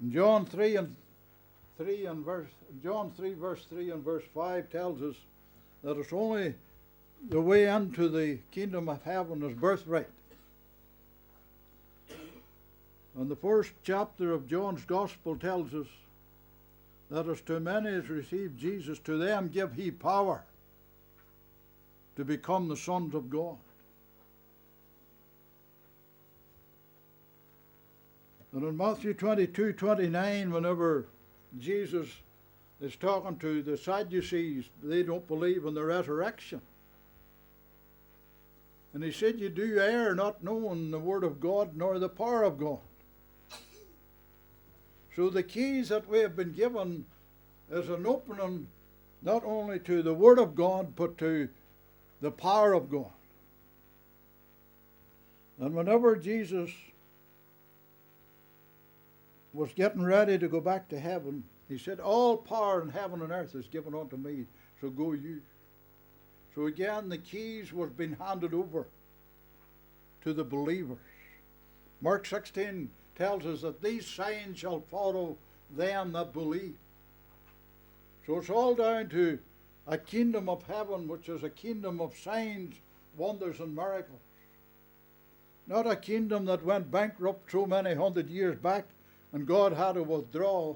And John 3 verse 3 and verse 5 tells us that it's only the way into the kingdom of heaven is birthright. And the first chapter of John's Gospel tells us that as to many as received Jesus, to them give he power to become the sons of God. And in Matthew 22:29, whenever Jesus is talking to the Sadducees, they don't believe in the resurrection. And he said, you do err, not knowing the word of God nor the power of God. So the keys that we have been given is an opening not only to the word of God, but to the power of God. And whenever Jesus was getting ready to go back to heaven, he said, all power in heaven and earth is given unto me, so go you. So again, the keys was being handed over to the believers. Mark 16 tells us that these signs shall follow them that believe. So it's all down to a kingdom of heaven, which is a kingdom of signs, wonders, and miracles. Not a kingdom that went bankrupt so many 100 years back and God had to withdraw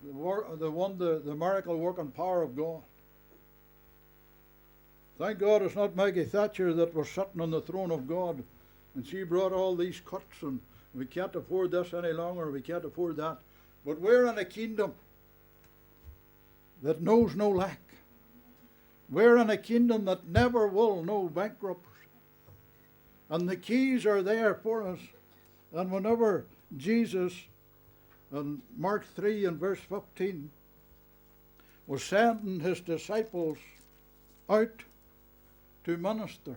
the miracle working power of God. Thank God it's not Maggie Thatcher that was sitting on the throne of God and she brought all these cuts and we can't afford this any longer, we can't afford that. But we're in a kingdom that knows no lack. We're in a kingdom that never will know bankruptcy. And the keys are there for us. And whenever Jesus, in Mark 3 and verse 15, was sending his disciples out to minister,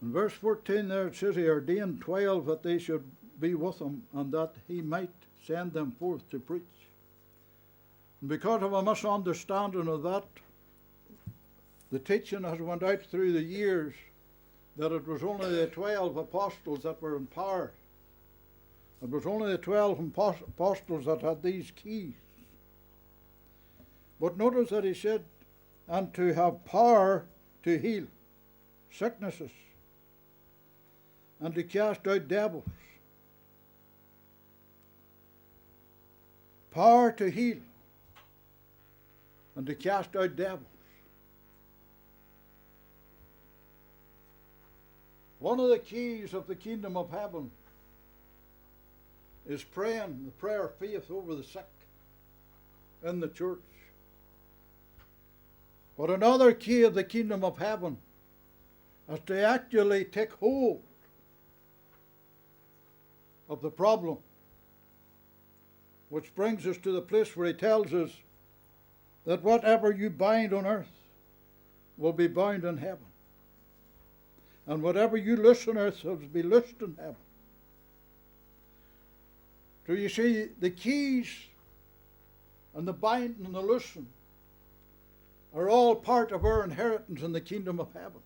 in verse 14 there it says he ordained 12 that they should be with him and that he might send them forth to preach. And because of a misunderstanding of that, the teaching has went out through the years that it was only the 12 apostles that were empowered. It was only the 12 apostles that had these keys. But notice that he said, and to have power to heal sicknesses and to cast out devils. Power to heal and to cast out devils. One of the keys of the kingdom of heaven is praying the prayer of faith over the sick in the church. But another key of the kingdom of heaven is to actually take hold of the problem, which brings us to the place where he tells us that whatever you bind on earth will be bound in heaven. And whatever you loose on earth will be loosed in heaven. So you see, the keys and the binding and the loosing are all part of our inheritance in the kingdom of heaven.